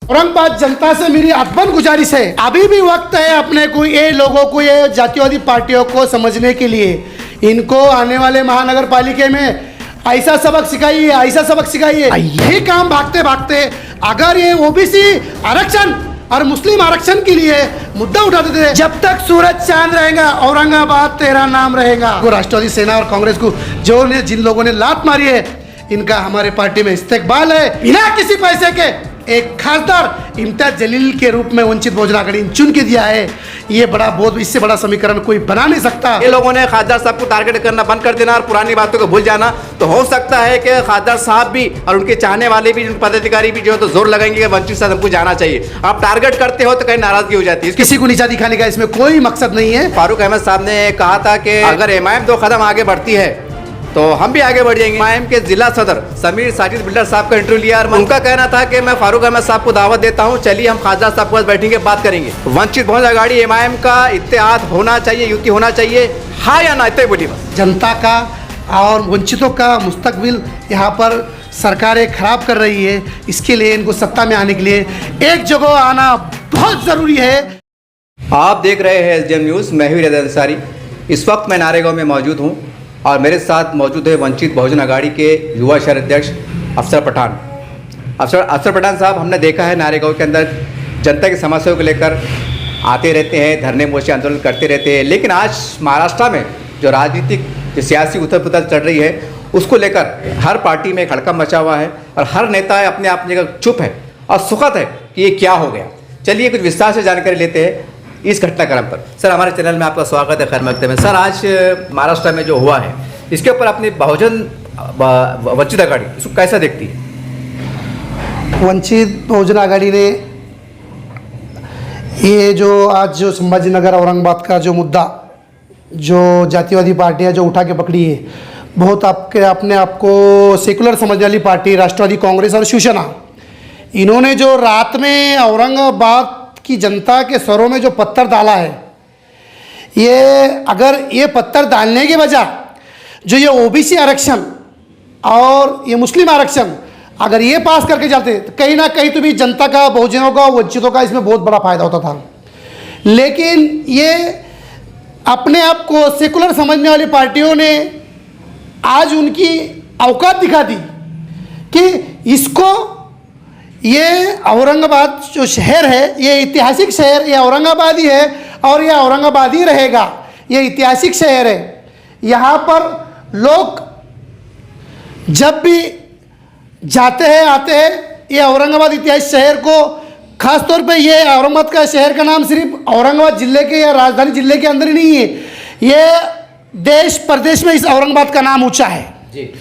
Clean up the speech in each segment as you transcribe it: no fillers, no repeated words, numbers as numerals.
औरंगाबाद जनता से मेरी अदबन गुजारिश है, अभी भी वक्त है अपने को, ये लोगों को, ये जातिवादी पार्टियों को समझने के लिए। इनको आने वाले महानगर पालिका में ऐसा सबक सिखाइए, ऐसा सबक सिखाइए। यही काम भागते भागते अगर ये ओबीसी आरक्षण और मुस्लिम आरक्षण के लिए मुद्दा उठाते थे, जब तक सूरज चांद रहेगा औरंगाबाद तेरा नाम रहेगा। को राष्ट्रवादी सेना और कांग्रेस को जिन लोगों ने लात मारी है, इनका हमारे पार्टी में इस्तेकबाल है। बिना किसी पैसे के एक खासदार इम्तियाज जलील के रूप में वंचित बहुजन आघाड़ी ने चुन के दिया है। ये बड़ा बहुत, इससे बड़ा समीकरण कोई बना नहीं सकता। ये लोगों ने खासदार साहब को टारगेट करना बंद कर देना और पुरानी बातों को भूल जाना, तो हो सकता है कि खासदार साहब भी और उनके चाहने वाले भी, पदाधिकारी भी जो है तो जोर लगाएंगे कि वंचित साहब हमको जाना चाहिए। आप टारगेट करते हो तो कहीं नाराजगी हो जाती है। किसी को नीचा दिखाने का इसमें कोई मकसद नहीं है। फारूक अहमद साहब ने कहा था कि अगर एमआईएम 2 कदम आगे बढ़ती है तो हम भी आगे बढ़ जाएंगे। एमआईएम के जिला सदर समीर साजिद बिल्डर साहब का इंटरव्यू लिया और उनका कहना था कि मैं फारूक अहमद साहब को दावत देता हूं, चलिए हम खासदार साहब के पास बैठेंगे, बात करेंगे। वंचित बहुजन आघाड़ी एमआईएम का इत्तेहाद होना चाहिए, युति होना चाहिए, हाँ या ना, इतने बोली बस। जनता का और वंचितों का मुस्तकबिल यहाँ पर सरकारें खराब कर रही है। इसके लिए इनको सत्ता में आने के लिए एक जगह आना बहुत ज़रूरी है। आप देख रहे हैं एसडीएम न्यूज़, मैं हूं रज़ा अंसारी। इस वक्त मैं नारेगांव में मौजूद हूं और मेरे साथ मौजूद है वंचित बहुजन आघाड़ी के युवा शहर अध्यक्ष अफसर पठान। अफसर पठान साहब, हमने देखा है नारेगांव के अंदर जनता की समस्याओं को लेकर आते रहते हैं, धरने मोर्चे आंदोलन करते रहते हैं, लेकिन आज महाराष्ट्र में जो राजनीतिक जो सियासी उथल पुथल चल रही है उसको लेकर हर पार्टी में एक हड़कंप मचा हुआ है और हर नेता अपने आप जगह चुप है और सुखद है कि ये क्या हो गया। चलिए कुछ विस्तार से जानकारी लेते हैं इस घटनाक्रम पर। सर, हमारे चैनल में आपका स्वागत है, खैर मकदम है। सर, आज महाराष्ट्र में जो हुआ है इसके ऊपर अपनी वंचित आघाड़ी इसको कैसा देखती है? वंचित बहुजन आघाड़ी ने ये जो आज जो संभाजीनगर औरंगाबाद का जो मुद्दा जो जातिवादी पार्टियां जो उठा के पकड़ी है, बहुत अपने आप को सेकुलर समझने वाली पार्टी राष्ट्रवादी कांग्रेस और शिवसेना, इन्होंने जो रात में औरंगाबाद की जनता के सरों में जो पत्थर डाला है, ये अगर ये पत्थर डालने के बजाय जो ये ओबीसी आरक्षण और ये मुस्लिम आरक्षण अगर ये पास करके जाते तो कहीं ना कहीं तो भी जनता का, बहुजनों का, वंचितों का इसमें बहुत बड़ा फायदा होता था। लेकिन ये अपने आप को सेकुलर समझने वाली पार्टियों ने आज उनकी औकात दिखा दी कि इसको ये औरंगाबाद जो शहर है, ये ऐतिहासिक शहर, ये औरंगाबाद ही है और ये औरंगाबाद ही रहेगा। ये ऐतिहासिक शहर है, यहाँ पर लोग जब भी जाते हैं आते हैं, ये औरंगाबाद ऐतिहासिक शहर को, खास तौर पे ये औरंगाबाद का शहर का नाम सिर्फ औरंगाबाद ज़िले के या राजधानी ज़िले के अंदर ही नहीं है, ये देश प्रदेश में इस औरंगाबाद का नाम ऊँचा है जी।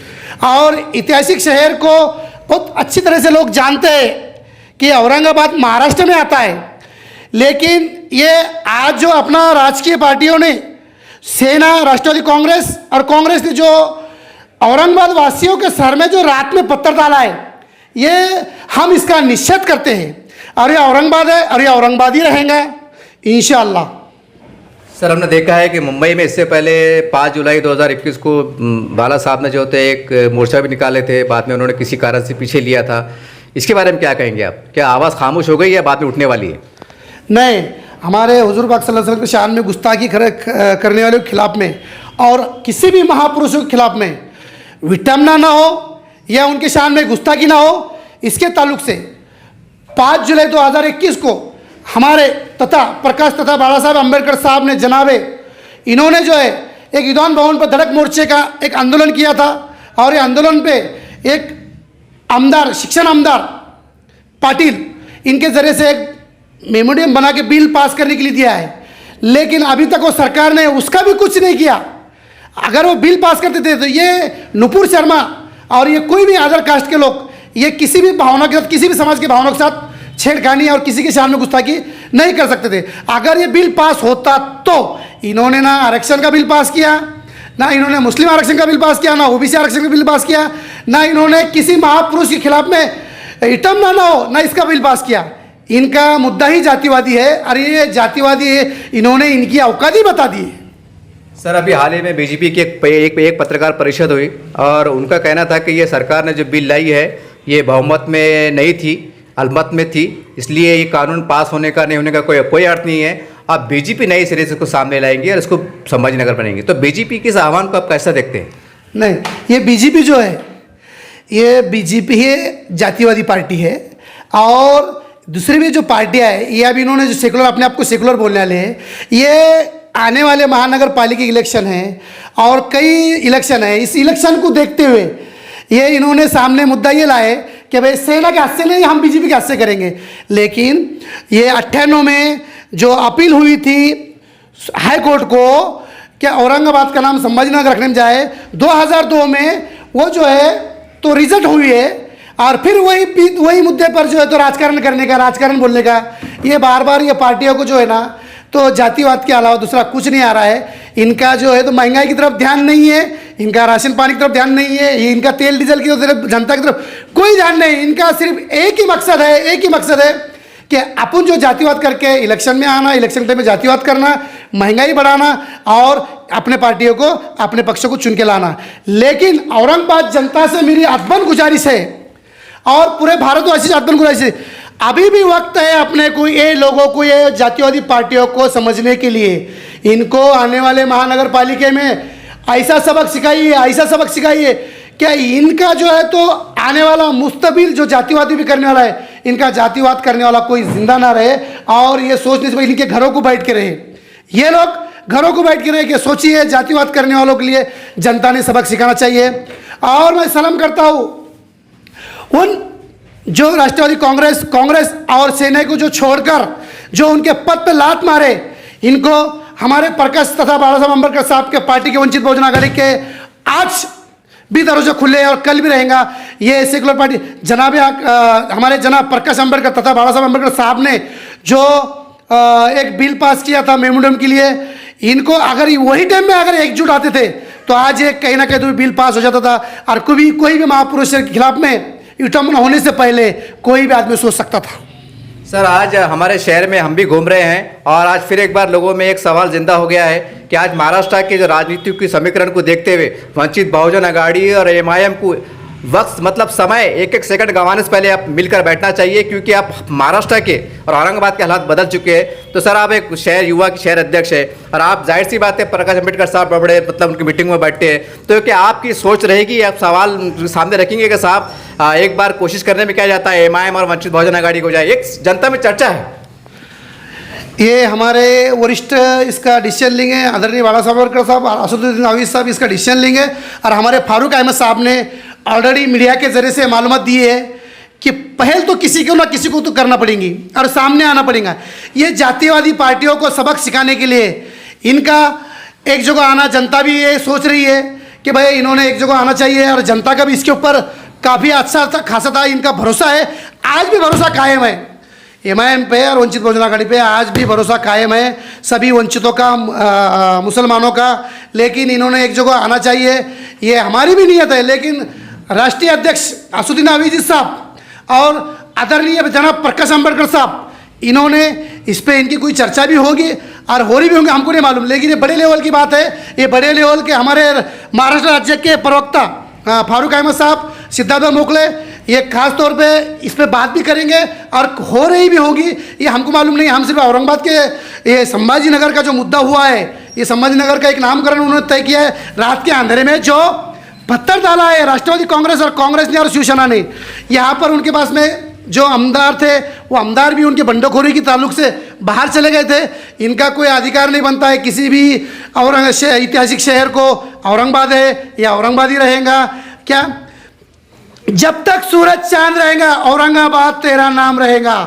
और ऐतिहासिक शहर को बहुत अच्छी तरह से लोग जानते हैं कि औरंगाबाद महाराष्ट्र में आता है। लेकिन ये आज जो अपना राजकीय पार्टियों ने, सेना, राष्ट्रवादी कांग्रेस और कांग्रेस ने जो औरंगाबाद वासियों के सर में जो रात में पत्थर डाला है, ये हम इसका निषेध करते हैं और ये औरंगाबाद है और ये औरंगाबाद ही रहेगा इंशाअल्लाह। सर, हमने देखा है कि मुंबई में इससे पहले 5 जुलाई 2021 को बाला साहब ने जो थे एक मोर्चा भी निकाले थे, बाद में उन्होंने किसी कारण से पीछे लिया था। इसके बारे में क्या कहेंगे आप? क्या आवाज़ खामोश हो गई या बाद में उठने वाली है? नहीं, हमारे हुजूर पाक सल्लल्लाहु अलैहि वसल्लम के शान में गुस्ताखी करने वालों के खिलाफ में और किसी भी महापुरुषों के खिलाफ में विटंबना ना हो या उनके शान में गुस्ताखी ना हो, इसके ताल्लुक से 5 जुलाई 2021 को हमारे तथा प्रकाश तथा बाला साहब अम्बेडकर साहब ने, जनाबे, इन्होंने जो है एक विधान भवन पर धड़क मोर्चे का एक आंदोलन किया था और ये आंदोलन पे एक आमदार, शिक्षण आमदार पाटिल, इनके ज़रिए से एक मेमोरियम बना के बिल पास करने के लिए दिया है। लेकिन अभी तक वो सरकार ने उसका भी कुछ नहीं किया। अगर वो बिल पास करते थे तो ये नुपुर शर्मा और ये कोई भी अदर कास्ट के लोग ये किसी भी भावना के साथ, किसी भी समाज की भावना के साथ छेड़खानी और किसी के शान में गुस्ताखी नहीं कर सकते थे। अगर ये बिल पास होता तो इन्होंने ना आरक्षण का बिल पास किया, ना इन्होंने मुस्लिम आरक्षण का बिल पास किया, ना ओबीसी आरक्षण का बिल पास किया, ना इन्होंने किसी महापुरुष के खिलाफ में इटम ना हो, ना इसका बिल पास किया। इनका मुद्दा ही जातिवादी है और ये जातिवादी है, इन्होंने इनकी औकात ही बता दी है। सर, अभी हाल ही में बीजेपी की एक पत्रकार परिषद हुई और उनका कहना था कि ये सरकार ने जो बिल लाई है ये बहुमत में नहीं थी, अलमत में थी, इसलिए ये कानून पास होने का नहीं होने का कोई अर्थ नहीं है। अब बीजेपी नए सिरे से इसको सामने लाएंगे और इसको संभाजीनगर बनेंगे। तो बीजेपी के इस आह्वान को आप कैसा देखते हैं? नहीं, ये बीजेपी जो है, ये बीजेपी है जातिवादी पार्टी है, और दूसरी भी जो पार्टियां है, ये अभी इन्होंने जो सेकुलर, अपने आप को सेकुलर बोलने वाले हैं, ये आने वाले महानगर पालिका इलेक्शन है और कई इलेक्शन है, इस इलेक्शन को देखते हुए ये इन्होंने सामने मुद्दा ये लाए कि भाई सेना के हाथ से नहीं, हम बीजेपी के हाथ से करेंगे। लेकिन ये 98 में जो अपील हुई थी हाई कोर्ट को कि औरंगाबाद का नाम संभाजीनगर रखने में जाए, 2002 में वो जो है तो रिजल्ट हुई है, और फिर वही मुद्दे पर जो है तो राजकारण करने का, राजकारण बोलने का, ये बार बार ये पार्टियों को जो है ना तो जातिवाद के अलावा दूसरा कुछ नहीं आ रहा है। इनका जो है तो महंगाई की तरफ ध्यान नहीं है, इनका राशन पानी की तरफ ध्यान नहीं है, ये इनका तेल डीजल की तरफ, जनता की तरफ कोई ध्यान नहीं। इनका सिर्फ एक ही मकसद है कि अपन जो जातिवाद करके इलेक्शन में आना, इलेक्शन टाइम में जातिवाद करना, महंगाई बढ़ाना और अपने पार्टियों को, अपने पक्षों को चुन के लाना। लेकिन औरंगाबाद जनता से मेरी आत्मन गुजारिश है और पूरे भारतवासी से आत्मन गुजारिश है, अभी भी वक्त है अपने को, ये लोगों को, ये जातिवादी पार्टियों को समझने के लिए। इनको आने वाले महानगर पालिका में ऐसा सबक सिखाइए क्या इनका जो है तो आने वाला मुस्तबिल जो जातिवादी भी करने वाला है, इनका जातिवाद करने वाला कोई जिंदा ना रहे, और ये सोचने से इनके घरों को बैठ के रहे, ये लोग घरों को बैठ के रहे कि सोचिए जातिवाद करने वालों के लिए जनता ने सबक सिखाना चाहिए। और मैं सलाम करता हूँ उन जो राष्ट्रवादी कांग्रेस और सेना को जो छोड़कर जो उनके पद पे लात मारे, इनको हमारे प्रकाश तथा बाबा साहब अम्बेडकर साहब के पार्टी के वंचित बहुजन आघाड़ी के आज भी दरवाजा खुले हैं और कल भी रहेगा। ये सेकुलर पार्टी हमारे जनाब प्रकाश अम्बेडकर तथा बाबा साहब अम्बेडकर साहब ने जो एक बिल पास किया था मेमोरेंडम के लिए, इनको अगर वही टाइम में अगर एकजुट आते थे तो आज ये कहीं ना कहीं तो बिल पास हो जाता था, और कोई भी महापुरुष के खिलाफ में युटर्न होने से पहले कोई भी आदमी सोच सकता था। सर, आज हमारे शहर में हम भी घूम रहे हैं और आज फिर एक बार लोगों में एक सवाल जिंदा हो गया है कि आज महाराष्ट्र के जो राजनीतिक की समीकरण को देखते हुए वंचित बहुजन आघाड़ी और एमआईएम को वक्त मतलब समय एक सेकंड गंवाने से पहले आप मिलकर बैठना चाहिए, क्योंकि आप महाराष्ट्र के और औरंगाबाद के हालात बदल चुके हैं। तो सर, आप एक युवा के शहर अध्यक्ष है और आप जाहिर सी बात है प्रकाश अम्बेडकर साहब बड़े मतलब उनकी मीटिंग में बैठते हैं, तो क्या आपकी सोच रहेगी, आप सवाल सामने रखेंगे कि साहब एक बार कोशिश करने में क्या जाता है एमआईएम और वंचित बहुजन आघाड़ी को जाए? एक जनता में चर्चा है, ये हमारे वरिष्ठ इसका डिसीजन लेंगे, आदरणीय बाला साहब अम्बेडकर साहब और असदुद्दीन ओवैसी साहब इसका डिसीजन लेंगे, और हमारे फारूक अहमद साहब ने ऑलरेडी मीडिया के जरिए से मालूमात दी है कि पहल तो किसी को ना किसी को तो करना पड़ेगी और सामने आना पड़ेगा। ये जातिवादी पार्टियों को सबक सिखाने के लिए इनका एक जगह आना, जनता भी ये सोच रही है कि भाई इन्होंने एक जगह आना चाहिए, और जनता का भी इसके ऊपर काफ़ी अच्छा खासा था इनका भरोसा है, आज भी भरोसा कायम है एमआईएम पे और वंचित बहुजन आघाड़ी पे, आज भी भरोसा कायम है सभी वंचितों का, मुसलमानों का। लेकिन इन्होंने एक जगह आना चाहिए, ये हमारी भी नीयत है। लेकिन राष्ट्रीय अध्यक्ष असदुद्दीन ओवैसी साहब और आदरणीय जनाब प्रकाश अम्बेडकर साहब, इन्होंने इस पर इनकी कोई चर्चा भी होगी और हो रही भी होंगी, हमको नहीं मालूम, लेकिन ये बड़े लेवल की बात है। ये बड़े लेवल के हमारे महाराष्ट्र राज्य के प्रवक्ता फारूक अहमद साहब, सिद्धार्थ मोकले, ये खास तौर पे इस पर बात भी करेंगे और हो रही भी होगी, ये हमको मालूम नहीं। हम सिर्फ औरंगाबाद के ये संभाजीनगर का जो मुद्दा हुआ है, ये संभाजीनगर का एक नामकरण उन्होंने तय किया है, रात के अंधेरे में जो पत्थर डाला है राष्ट्रवादी कांग्रेस ने और शिवसेना ने, यहाँ पर उनके पास में जो आमदार थे वो आमदार भी उनके बंडखोरी की ताल्लुक से बाहर चले गए थे। इनका कोई अधिकार नहीं बनता है किसी भी ऐतिहासिक शहर को, औरंगाबाद है या औरंगाबाद ही रहेगा क्या, जब तक सूरज चांद रहेगा औरंगाबाद तेरा नाम रहेगा,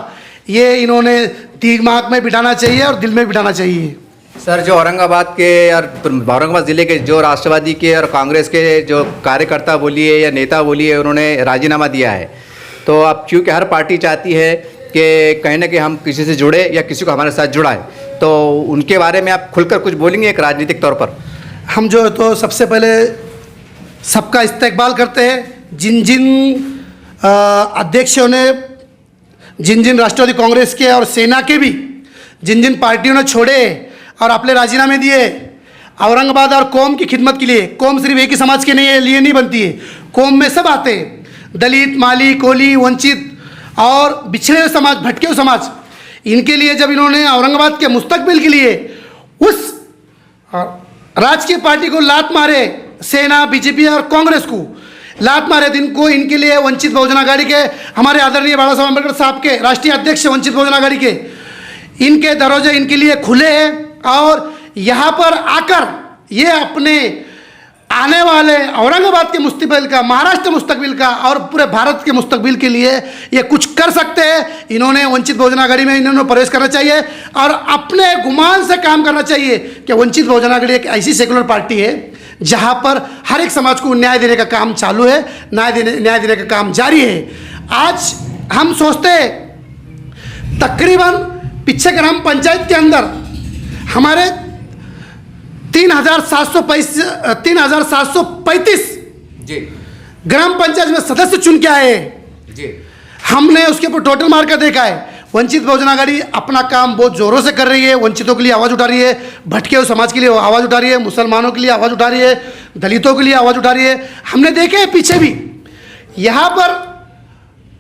ये इन्होंने दिमाग में बिठाना चाहिए और दिल में बिठाना चाहिए। सर, जो औरंगाबाद के और औरंगाबाद ज़िले के जो राष्ट्रवादी के और कांग्रेस के जो कार्यकर्ता बोलिए या नेता बोलिए, उन्होंने राजीनामा दिया है, तो अब क्योंकि हर पार्टी चाहती है कि कहीं ना कहीं हम किसी से जुड़े या किसी को हमारे साथ जुड़ाएं, तो उनके बारे में आप खुलकर कुछ बोलेंगे एक राजनीतिक तौर पर? हम जो है तो सबसे पहले सबका इस्तेकबाल करते हैं, जिन जिन अध्यक्षों ने, जिन जिन राष्ट्रवादी कांग्रेस के और सेना के भी जिन जिन पार्टियों ने छोड़े और अपने राजीनामे दिए औरंगाबाद और कौम की खिदमत के लिए। कौम सिर्फ एक ही समाज के लिए नहीं बनती है, कौम में सब आते हैं, दलित, माली, कोली, वंचित और बिछड़े हुए समाज, भटके हुए समाज, इनके लिए जब इन्होंने औरंगाबाद के मुस्तकबिल के लिए उस राजकीय पार्टी को लात मारे, सेना, बीजेपी और कांग्रेस को लात मारे दिन को, इनके लिए वंचित बहुजन आघाड़ी के हमारे आदरणीय बाबा साहब अम्बेडकर साहब के राष्ट्रीय अध्यक्ष वंचित बहुजन आघाड़ी के, इनके दरवाजे इनके लिए खुले हैं। और यहाँ पर आकर ये अपने आने वाले औरंगाबाद के मुस्तकबिल का, महाराष्ट्र मुस्तकबिल का और पूरे भारत के मुस्तकबिल के लिए ये कुछ कर सकते हैं। इन्होंने वंचित बहुजन आघाड़ी में इन्होंने प्रवेश करना चाहिए और अपने गुमान से काम करना चाहिए कि वंचित बहुजन आघाड़ी एक ऐसी सेकुलर पार्टी है जहाँ पर हर एक समाज को न्याय देने का काम चालू है, न्याय देने का काम जारी है। आज हम सोचते हैं तकरीबन पीछे ग्राम पंचायत के अंदर हमारे 3,735 जी ग्राम पंचायत में सदस्य चुन के आए हैं। जी हमने उसके ऊपर टोटल मार कर देखा है। वंचित बहुजन आघाड़ी अपना काम बहुत जोरों से कर रही है, वंचितों के लिए आवाज़ उठा रही है, भटके हुए समाज के लिए आवाज़ उठा रही है, मुसलमानों के लिए आवाज़ उठा रही है, दलितों के लिए आवाज़ उठा रही है। हमने देखे है पीछे भी यहाँ पर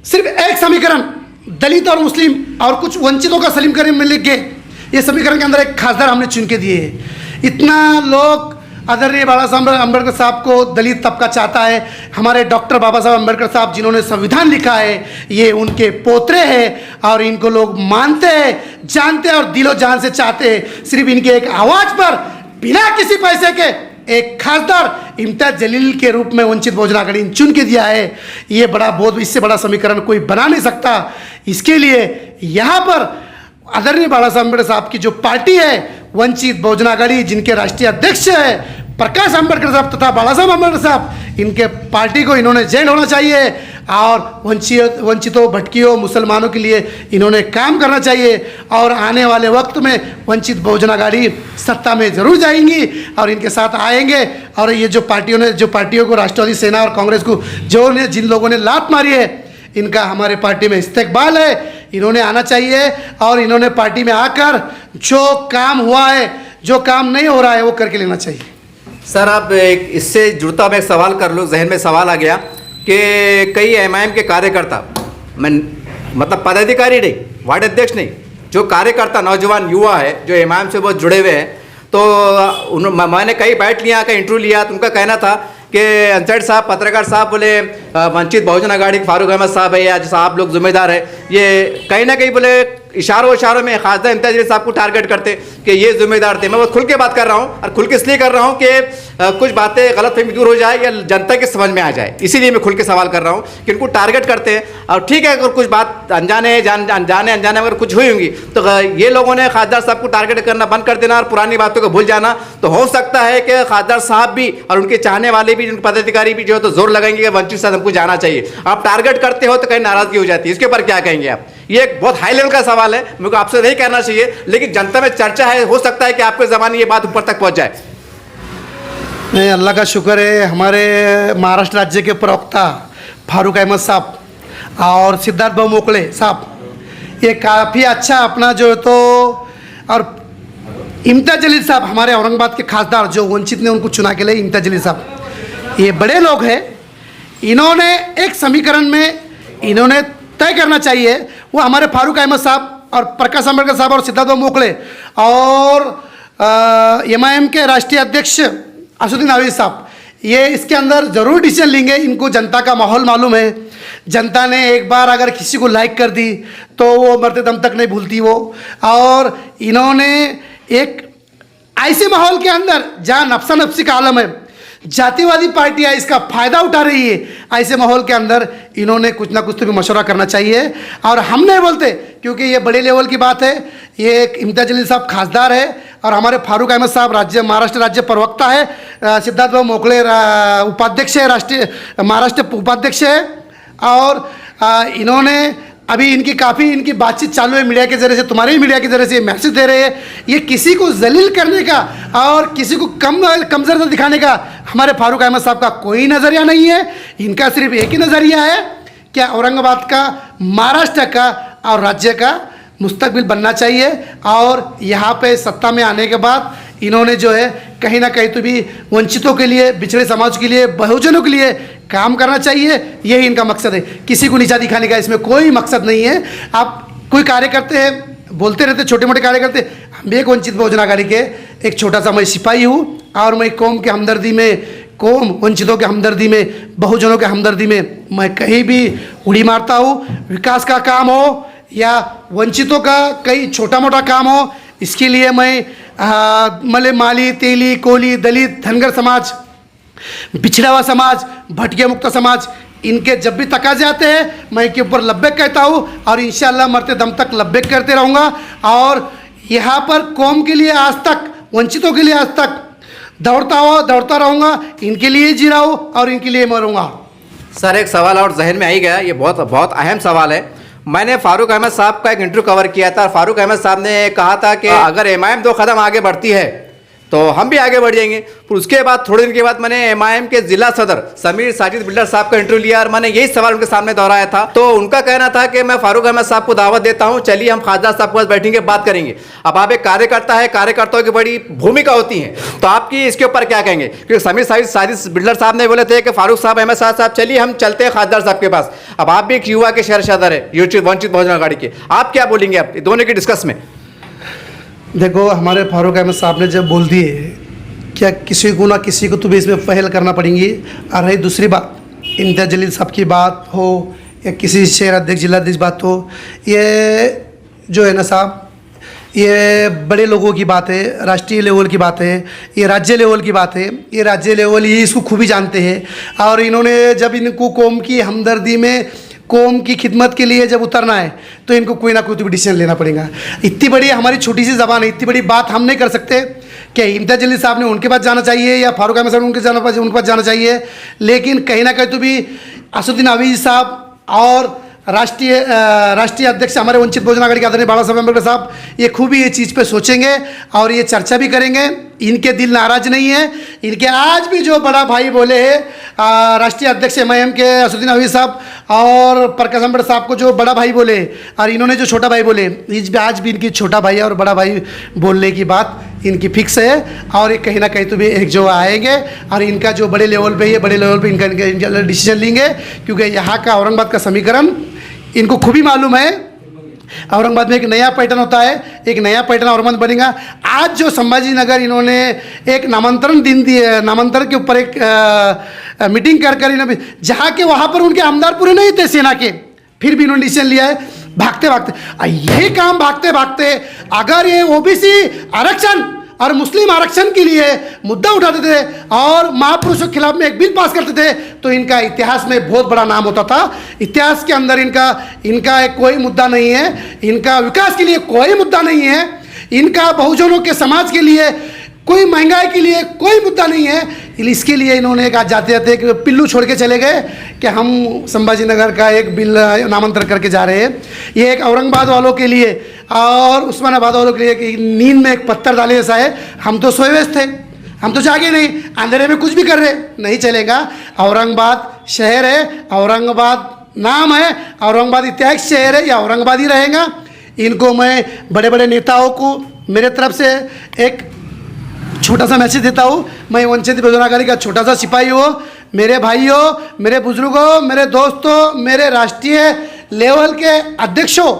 सिर्फ एक समीकरण दलित और मुस्लिम और कुछ वंचितों का समीकरण मिल के ये समीकरण के अंदर एक खासदार हमने चुन के दिए है। इतना लोग आदरणीय बाबा साहब अम्बेडकर साहब को दलित तबका चाहता है। हमारे डॉक्टर बाबा साहब अम्बेडकर साहब जिन्होंने संविधान लिखा है, ये उनके पोतरे हैं और इनको लोग मानते हैं, जानते हैं और दिलो जान से चाहते हैं। सिर्फ इनके एक आवाज़ पर बिना किसी पैसे के एक खासदार इम्तियाज जलील के रूप में वंचित बहुजन आघाड़ी ने चुन के दिया है। ये बड़ा बहुत, इससे बड़ा समीकरण कोई बना नहीं सकता। इसके लिए यहाँ पर आदरणीय बाबा साहब अम्बेडकर साहब की जो पार्टी है वंचित बहुजन आघाड़ी, जिनके राष्ट्रीय अध्यक्ष है प्रकाश अम्बेडकर साहब तथा बाबा साहब अम्बेडकर साहब, इनके पार्टी को इन्होंने जॉइन होना चाहिए और वंचितों, भटकियों, मुसलमानों के लिए इन्होंने काम करना चाहिए। और आने वाले वक्त में वंचित बहुजन आघाड़ी सत्ता में जरूर जाएंगी और इनके साथ आएंगे। और ये जो पार्टियों को राष्ट्रवादी सेना और कांग्रेस को जिन लोगों ने लात मारी है, इनका हमारे पार्टी में इस्तेकबाल है। इन्होंने आना चाहिए और इन्होंने पार्टी में आकर जो काम हुआ है, जो काम नहीं हो रहा है, वो करके लेना चाहिए। सर, आप एक इससे जुड़ता मैं एक सवाल कर लूँ, जहन में सवाल आ गया कि कई एमआईएम के कार्यकर्ता, मैं मतलब पदाधिकारी नहीं, वार्ड अध्यक्ष नहीं, जो कार्यकर्ता नौजवान युवा है जो एमआईएम से बहुत जुड़े हुए हैं, तो मैंने कई बैठ लिया, कई इंटरव्यू लिया, तो उनका कहना था कि अंसारी साहब, पत्रकार साहब बोले वंचित बहुजन आघाड़ी फारूक अहमद साहब है या जैसा आप लोग जिम्मेदार है, ये कहीं ना कहीं बोले इशारों में खासदार इम्तियाज जलील साहब को टारगेट करते कि ये जिम्मेदार थे। मैं बहुत खुल के बात कर रहा हूँ और खुल के इसलिए कर रहा हूँ कि कुछ बातें गलतफहमी दूर हो जाए या जनता के समझ में आ जाए, इसीलिए मैं खुल के सवाल कर रहा हूँ कि इनको टारगेट करते हैं। और ठीक है, अगर कुछ बात अनजाने अगर कुछ हुई होंगी तो ये लोगों ने खासदार साहब को टारगेट करना बंद कर देना और पुरानी बातों को भूल जाना। तो हो सकता है कि खासदार साहब भी और उनके चाहने वाले भी, उनके पदाधिकारी भी जो है तो जोर लगाएंगे कि वंचित साहब हमको जाना चाहिए। आप टारगेट करते हो तो कहीं नाराजगी हो जाती है, इसके ऊपर क्या कहेंगे आप? ये एक बहुत हाई लेवल का सवाल है, मेरे को आपसे नहीं कहना चाहिए, लेकिन जनता में चर्चा है, हो सकता है कि आपके ज़माने ये बात ऊपर तक पहुंच जाए। नहीं, अल्लाह का शुक्र है, हमारे महाराष्ट्र राज्य के प्रवक्ता फारूक अहमद साहब और सिद्धार्थ भाऊ मोकले साहब, ये काफ़ी अच्छा अपना जो है तो, और इम्तियाज जलील साहब हमारे औरंगाबाद के खासदार जो वंचित ने उनको चुना के लिए, इम्तियाज जलील साहब, ये बड़े लोग हैं। इन्होंने एक समीकरण में इन्होंने तय करना चाहिए, वो हमारे फारूक अहमद साहब और प्रकाश अम्बेडकर साहब और सिद्धार्थ मोकले और एमआईएम के राष्ट्रीय अध्यक्ष असदुद्दीन अवीज़ साहब, ये इसके अंदर ज़रूर डिसीजन लेंगे। इनको जनता का माहौल मालूम है, जनता ने एक बार अगर किसी को लाइक कर दी तो वो मरते दम तक नहीं भूलती वो। और इन्होंने एक ऐसे माहौल के अंदर जहाँ नफ्सा नफ्सी का आलम है, जातिवादी पार्टियां इसका फ़ायदा उठा रही है, ऐसे माहौल के अंदर इन्होंने कुछ ना कुछ तो भी मशवरा करना चाहिए। और हम नहीं बोलते क्योंकि ये बड़े लेवल की बात है, ये एक इम्तियाज जलील साहब खासदार है और हमारे फारूक अहमद साहब महाराष्ट्र राज्य प्रवक्ता है, सिद्धार्थ भाऊ मोकले उपाध्यक्ष है, राष्ट्रीय महाराष्ट्र उपाध्यक्ष है। और इन्होंने अभी इनकी काफ़ी इनकी बातचीत चालू है मीडिया के ज़रिए से, तुम्हारे ही मीडिया के ज़रिए से मैसेज दे रहे हैं। ये किसी को जलील करने का और किसी को कमज़ोर दिखाने का हमारे फारूक अहमद साहब का कोई नज़रिया नहीं है। इनका सिर्फ एक ही नज़रिया है कि औरंगाबाद का, महाराष्ट्र का और राज्य का मुस्तकबिल बनना चाहिए। और यहाँ पे सत्ता में आने के बाद इन्होंने जो है कहीं ना कहीं तो भी वंचितों के लिए, बिछड़े समाज के लिए, बहुजनों के लिए काम करना चाहिए, यही इनका मकसद है। किसी को नीचा दिखाने का इसमें कोई मकसद नहीं है। आप कोई कार्य करते हैं, बोलते रहते छोटे मोटे कार्य करते, हम भी एक वंचित बहुजन आघाड़ी के एक छोटा सा मैं सिपाही हूँ, और मैं कौम के हमदर्दी में, कौम वंचितों के हमदर्दी में, बहुजनों के हमदर्दी में मैं कहीं भी उड़ी मारता हूँ। विकास का काम हो या वंचितों का कई छोटा मोटा काम हो, इसके लिए मैं मले माली, तेली, कोली, दलित, धनगर समाज, पिछड़ा हुआ समाज, भटके मुक्त समाज, इनके जब भी तकाजे आते हैं मैं इनके ऊपर लब्बैक कहता हूँ, और इंशाल्लाह मरते दम तक लब्बैक करते रहूँगा। और यहाँ पर कौम के लिए आज तक, वंचितों के लिए आज तक दौड़ता रहूँगा, इनके लिए जी रहा हूँ और इनके लिए मरूँगा। सर, एक सवाल और जहन में आ ही गया, ये बहुत बहुत अहम सवाल है। मैंने फारूक अहमद साहब का एक इंटरव्यू कवर किया था। फारूक अहमद साहब ने कहा था कि अगर एमआईएम 2 कदम आगे बढ़ती है तो हम भी आगे बढ़ जाएंगे। फिर उसके बाद थोड़े दिन के बाद मैंने एमआईएम के जिला सदर समीर साजिद बिल्डर साहब का इंटरव्यू लिया और मैंने यही सवाल उनके सामने दोहराया था। तो उनका कहना था कि मैं फारूक अहमद साहब को दावत देता हूं, चलिए हम खासदार साहब के पास बैठेंगे, बात करेंगे। अब आप एक कार्यकर्ता है, कार्यकर्ताओं की बड़ी भूमिका होती है, तो आपकी इसके ऊपर क्या कहेंगे? क्योंकि समीर साजिद बिल्डर साहब ने बोले थे कि फारूक साहब, अहमद साहब चलिए हम चलते हैं खासदार साहब के पास। अब आप भी एक युवा के शहर सदर है वंचित बहुजन आघाड़ी के, आप क्या बोलेंगे आप दोनों के डिस्कस में? देखो, हमारे फारूक अहमद साहब ने जब बोल दिए क्या किसी को ना किसी को तो भी इसमें पहल करना पड़ेगी। और रही दूसरी बात, इम्तियाज़ जलील साहब की बात हो या किसी शहर अध्यक्ष, जिला अध्यक्ष बात हो, ये जो है ना साहब, ये बड़े लोगों की बात है, राष्ट्रीय लेवल की बात है, ये राज्य लेवल की बात है। ये राज्य लेवल ही इसको खूबी जानते हैं, और इन्होंने जब इनको कौम की हमदर्दी में, कौम की खिदमत के लिए जब उतरना है तो इनको कोई ना कोई तो डिसीजन लेना पड़ेगा। इतनी बड़ी हमारी छोटी सी ज़बान है, इतनी बड़ी बात हम नहीं कर सकते कि इम्तियाज़ जलील साहब ने उनके पास जाना चाहिए या फारूक अहमद साहब ने उनके पास जाना चाहिए। लेकिन कहीं ना कहीं तो भी असदुद्दीन अवीज़ साहब और राष्ट्रीय अध्यक्ष हमारे वंचित बहुजन आघाड़ी के आदरणीय बाला साहब अम्बेडकर साहब ये खूबी ये चीज़ पे सोचेंगे और ये चर्चा भी करेंगे। इनके दिल नाराज नहीं है। इनके आज भी जो बड़ा भाई बोले हैं, राष्ट्रीय अध्यक्ष एमआईएम के असदुद्दीन अवीज़ साहब और प्रकाश अम्बेडकर साहब को जो बड़ा भाई बोले, और इन्होंने जो छोटा भाई बोले, आज भी इनकी छोटा भाई और बड़ा भाई बोलने की बात इनकी फिक्स है। और ये कहीं ना कहीं तो भी एक जो आएंगे और इनका जो बड़े लेवल पे, ये बड़े लेवल पे इनका डिसीजन लेंगे, क्योंकि यहाँ का औरंगाबाद का समीकरण इनको खूब ही मालूम है। औरंगाबाद में एक नया पैटर्न होता है, एक नया पैटर्न औरंगाबाद बनेगा। आज जो संभाजी नगर इन्होंने एक नामांतरण दिन दिए, नामांतरण के ऊपर एक मीटिंग कर इन्होंने, जहाँ के वहाँ पर उनके आमदार पूरे नहीं थे सेना के, फिर भी इन्होंने डिसीजन लिया है भागते भागते। ये काम भागते भागते अगर ये ओबीसी आरक्षण और मुस्लिम आरक्षण के लिए मुद्दा उठाते थे और महापुरुषों के खिलाफ में एक बिल पास करते थे तो इनका इतिहास में बहुत बड़ा नाम होता था। इतिहास के अंदर इनका एक कोई मुद्दा नहीं है, इनका विकास के लिए कोई मुद्दा नहीं है, इनका बहुजनों के समाज के लिए कोई, महंगाई के लिए कोई मुद्दा नहीं है। इसके लिए इन्होंने कहा जाते जाते एक पिल्लू छोड़ के चले गए कि हम संभाजी नगर का एक बिल नामांतरण करके जा रहे हैं। ये एक औरंगाबाद वालों के लिए और उस्मानाबाद वालों के लिए कि नींद में एक पत्थर डाले जैसा है। हम तो सोए हुए थे, हम तो जागे नहीं, अंधेरे में कुछ भी कर रहे, नहीं चलेगा। औरंगाबाद शहर है, औरंगाबाद नाम है, औरंगाबाद इतिहास शहर है, या औरंगाबाद ही रहेगा। इनको मैं बड़े बड़े नेताओं को मेरे तरफ से एक छोटा सा मैसेज देता हूँ। मैं वंचित बहुजन आघाड़ी का छोटा सा सिपाही हूँ। मेरे भाइयों, मेरे बुजुर्गों, मेरे दोस्तों, मेरे राष्ट्रीय लेवल के अध्यक्षों,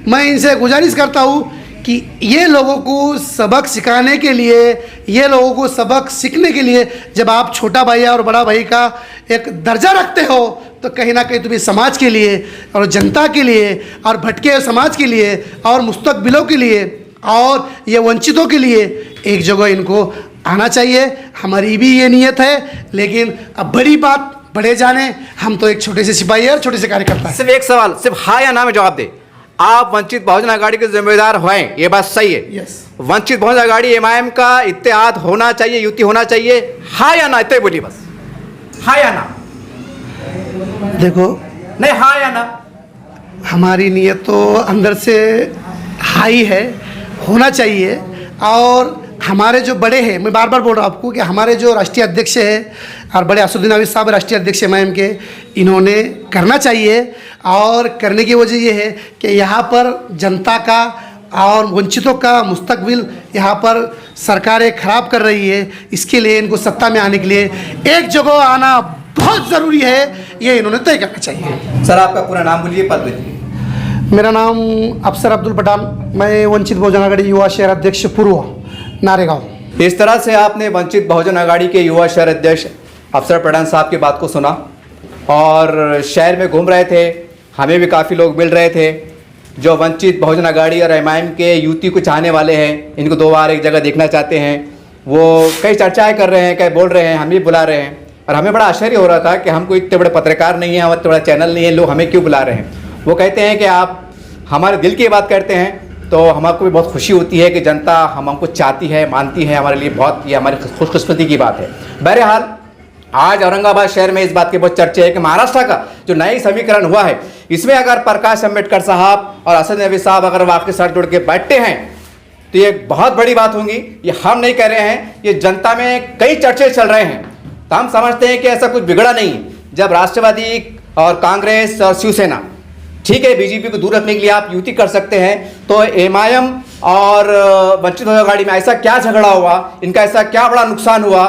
मैं इनसे गुजारिश करता हूँ कि ये लोगों को सबक सिखाने के लिए, ये लोगों को सबक सीखने के लिए जब आप छोटा भाई और बड़ा भाई का एक दर्जा रखते हो तो कहीं ना कहीं तुम्हें समाज के लिए और जनता के लिए और भटके समाज के लिए और मुस्तकबिलों के लिए और ये वंचितों के लिए एक जगह इनको आना चाहिए। हमारी भी ये नीयत है, लेकिन अब बड़ी बात बढ़े जाने, हम तो एक छोटे से सिपाही और छोटे से कार्यकर्ता हैं। सिर्फ एक सवाल, सिर्फ हाँ या ना में जवाब दे। आप वंचित बहुजन आघाड़ी के जिम्मेदार हैं, ये बात सही है? यस। वंचित बहुजन आघाड़ी एमआईएम का इत्तेहाद होना चाहिए, युति होना चाहिए, हाँ या ना? इतने बोलिए बस, हाँ या ना? देखो, नहीं, हाँ या ना? हमारी नीयत तो अंदर से हाई है, होना चाहिए। और हमारे जो बड़े हैं, मैं बार बार बोल रहा हूँ आपको कि हमारे जो राष्ट्रीय अध्यक्ष हैं और बड़े असदुद्दीन अवीज़ साहब राष्ट्रीय अध्यक्ष एमआईएम के, इन्होंने करना चाहिए। और करने की वजह ये है कि यहाँ पर जनता का और वंचितों का मुस्तकबिल यहाँ पर सरकारें ख़राब कर रही है। इसके लिए इनको सत्ता में आने के लिए एक जगह आना बहुत ज़रूरी है, ये इन्होंने तय करना चाहिए। सर आपका पूरा नाम बोलिए, पद बोलिए। मेरा नाम अफसर अब्दुल पठान, मैं वंचित बहुजन आघाड़ी युवा शहर अध्यक्ष पूर्व नारेगांव। इस तरह से आपने वंचित बहुजन आघाड़ी के युवा शहर अध्यक्ष अफसर पठान साहब की बात को सुना और शहर में घूम रहे थे, हमें भी काफ़ी लोग मिल रहे थे जो वंचित बहुजन आघाड़ी और एमआईएम के युति को चाहने वाले हैं, इनको 2 बार एक जगह देखना चाहते हैं। वो कई चर्चाएं कर रहे हैं, कई बोल रहे हैं, हम भी बुला रहे हैं और हमें बड़ा आश्चर्य हो रहा था कि हम कोई इतने बड़े पत्रकार नहीं हैं, इतने बड़ा चैनल नहीं है, लोग हमें क्यों बुला रहे हैं। वो कहते हैं कि आप हमारे दिल की बात करते हैं तो हमको भी बहुत खुशी होती है कि जनता हमको चाहती है, मानती है, हमारे लिए बहुत ये हमारी खुशकिस्मती की बात है। बहरहाल आज औरंगाबाद शहर में इस बात की बहुत चर्चा है कि महाराष्ट्र का जो नई समीकरण हुआ है, इसमें अगर प्रकाश अम्बेडकर साहब और असद नबी साहब अगर वाकई साथ जुड़ के बैठते हैं तो ये बहुत बड़ी बात होगी। ये हम नहीं कह रहे हैं, ये जनता में कई चर्चे चल रहे हैं। तो हम समझते हैं कि ऐसा कुछ बिगड़ा नहीं है जब राष्ट्रवादी और कांग्रेस और शिवसेना, ठीक है बीजेपी को दूर रखने के लिए आप युति कर सकते हैं, तो एमआईएम और वंचित बहुजन आघाड़ी में ऐसा क्या झगड़ा हुआ, इनका ऐसा क्या बड़ा नुकसान हुआ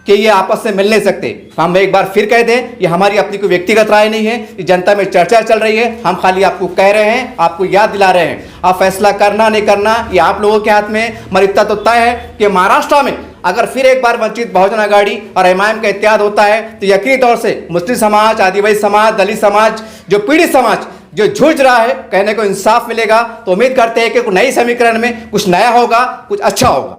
कि ये आपस में मिल नहीं सकते। हम एक बार फिर कह दें, ये हमारी अपनी कोई व्यक्तिगत राय नहीं है, ये जनता में चर्चा चल रही है। हम खाली आपको कह रहे हैं, आपको याद दिला रहे हैं। आप फैसला करना नहीं करना ये आप लोगों के हाथ में, मगर इतना तो तय है कि महाराष्ट्र में अगर फिर एक बार वंचित बहुजन आघाड़ी और एमआईएम का इत्याद होता है तो यकीनी तौर से मुस्लिम समाज, आदिवासी समाज, दलित समाज, जो पीड़ित समाज जो जूझ रहा है, कहने को इंसाफ मिलेगा। तो उम्मीद करते हैं कि कुछ नई समीकरण में कुछ नया होगा, कुछ अच्छा होगा।